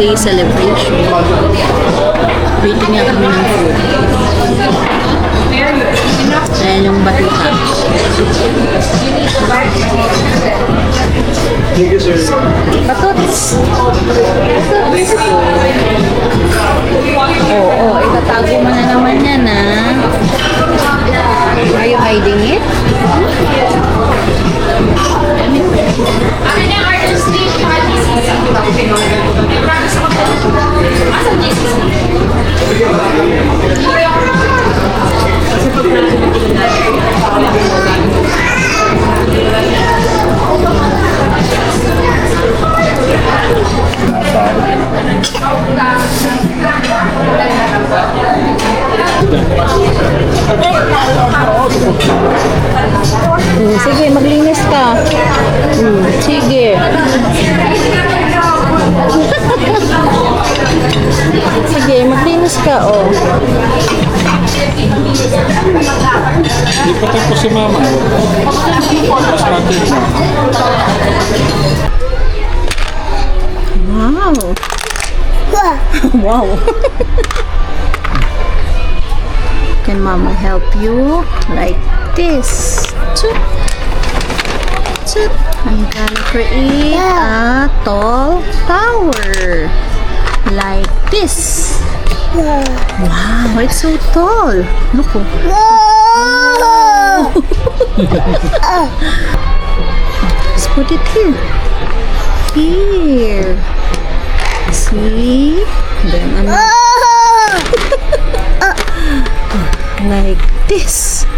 Day celebration. Waiting nga kami ng food. Ayan yung batuta. Batuts! Oo, itatago mo na naman yan, ha? Are you hiding it? Sige, maglinis ka. Sige. Sige, maglinis ka, oh. Hindi pa tapos si mama. Tapos natin. Wow. Wow. Can mama help you? Like this. Choop. Choop. I'm gonna create a tall tower. Like this. Wow, it's so tall. Look. Let's put it here. Here. See? Then like this.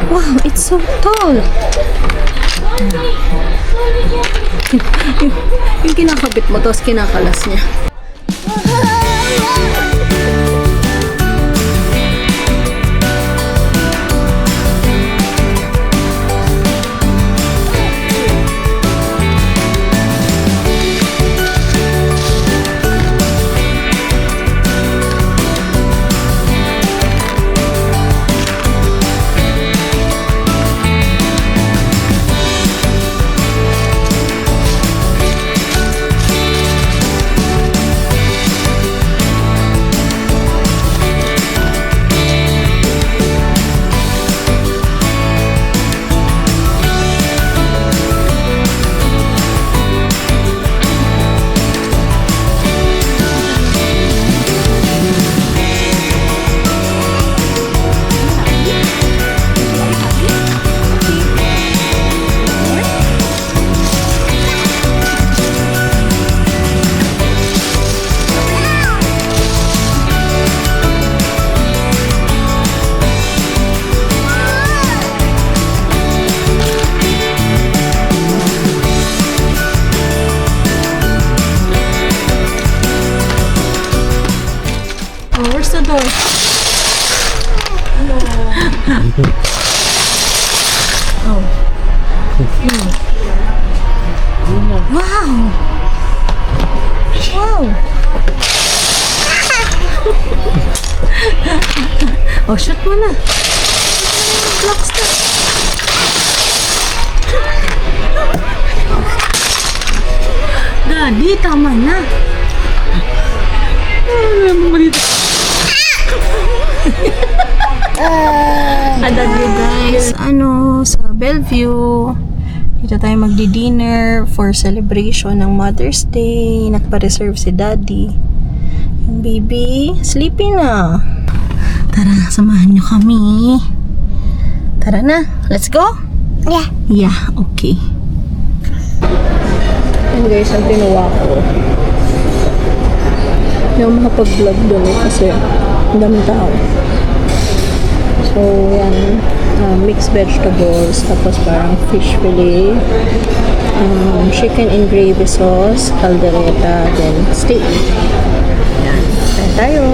Wow, it's so tall. Yung kinakabit mo, tapos kinakalas niya. Where's the door? No. Oh. Wow. Wow. Oh, shut mo na. Blocks na. Daddy, tama na. I love you guys. Sa Bellevue. Dito tayo magdi-dinner for celebration ng Mother's Day. Nagpa-reserve si Daddy. Yung baby, sleepy na. Tara, samahan nyo kami. Tara na, let's go? Yeah. Yeah, okay. Yan guys, ang pinuha ko. Hindi ako makapag-vlog doon kasi ang daming tao. So, yan. Mixed vegetables, tapos parang fish fillet, chicken in gravy sauce, caldereta, then steak. Yan. Kaya tayo.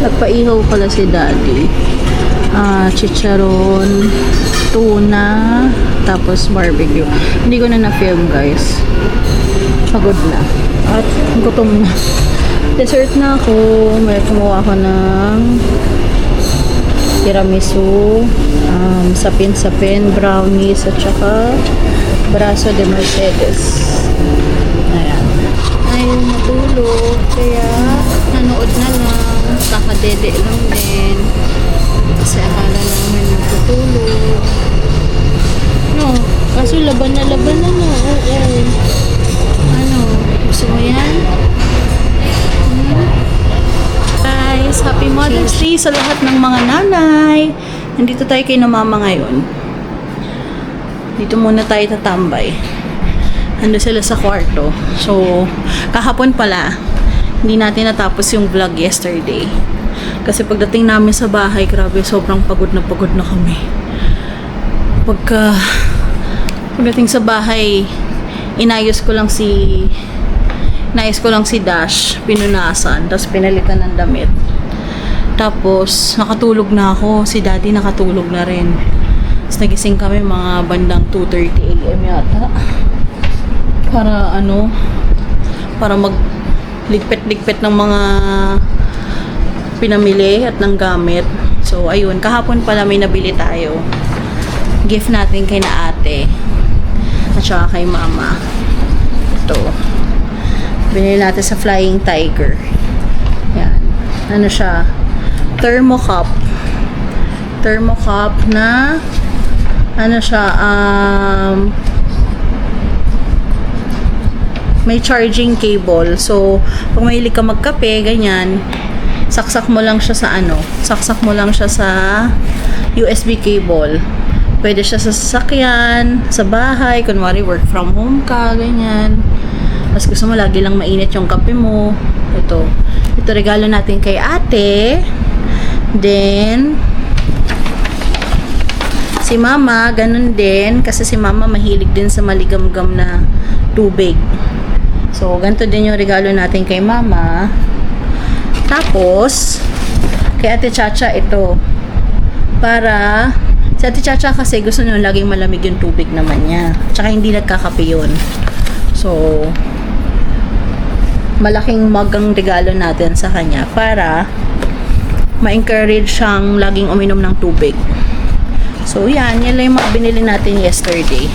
Nagpaihaw pala si Daddy. Chicharon, tuna, tapos barbecue. Hindi ko na na-film guys. Pagod na. At gutom na. Dessert na ako. May kumuha ako ng tiramisu, sapin-sapin, brownies, at saka Braso de Mercedes. Ayan. Ayaw matulog, kaya nanood na lang. Kakadede lang din. Kasi akala namin nagtutulog. No, kaso laban na, no. Oo. Ano, gusto mo yan? Guys, happy Mother's Day sa lahat ng mga nanay. Nandito tayo kay na mama ngayon. Dito muna tayo tatambay. Ando sila sa kwarto. So, kahapon pala, hindi natin natapos yung vlog yesterday. Kasi pagdating namin sa bahay, grabe, sobrang pagod na kami. Pagdating sa bahay, inayos ko lang si Dash, pinunasan, tapos pinalitan ng damit. Tapos, nakatulog na ako. Si Daddy nakatulog na rin. Tapos nagising kami mga bandang 2:30 AM yata. Para magligpit-ligpit ng mga pinamili at ng gamit. So, ayun. Kahapon pala may nabili tayo. Gift natin kay na ate. At saka kay mama. Ito. Binili natin sa Flying Tiger. Yan. Ano siya? Thermocup na may charging cable. So, pag mahilig ka magkape, ganyan, saksak mo lang siya sa USB cable. Pwede siya sa sasakyan, sa bahay, kunwari work from home ka, ganyan. Mas gusto mo lagi lang mainit yung kape mo. Ito regalo natin kay ate. Then, si mama, ganun din. Kasi si mama mahilig din sa maligamgam na tubig. So, ganito din yung regalo natin kay mama. Tapos, kay ate Chacha ito. Si ate Chacha kasi gusto nyo laging malamig yung tubig naman niya. Tsaka hindi nagkakape yun. So, malaking mug ang regalo natin sa kanya para ma-encourage siyang laging uminom ng tubig. So, yan lang yung mga binili natin yesterday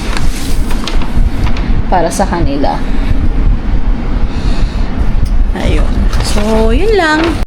para sa kanila. Ayun. So, yun lang.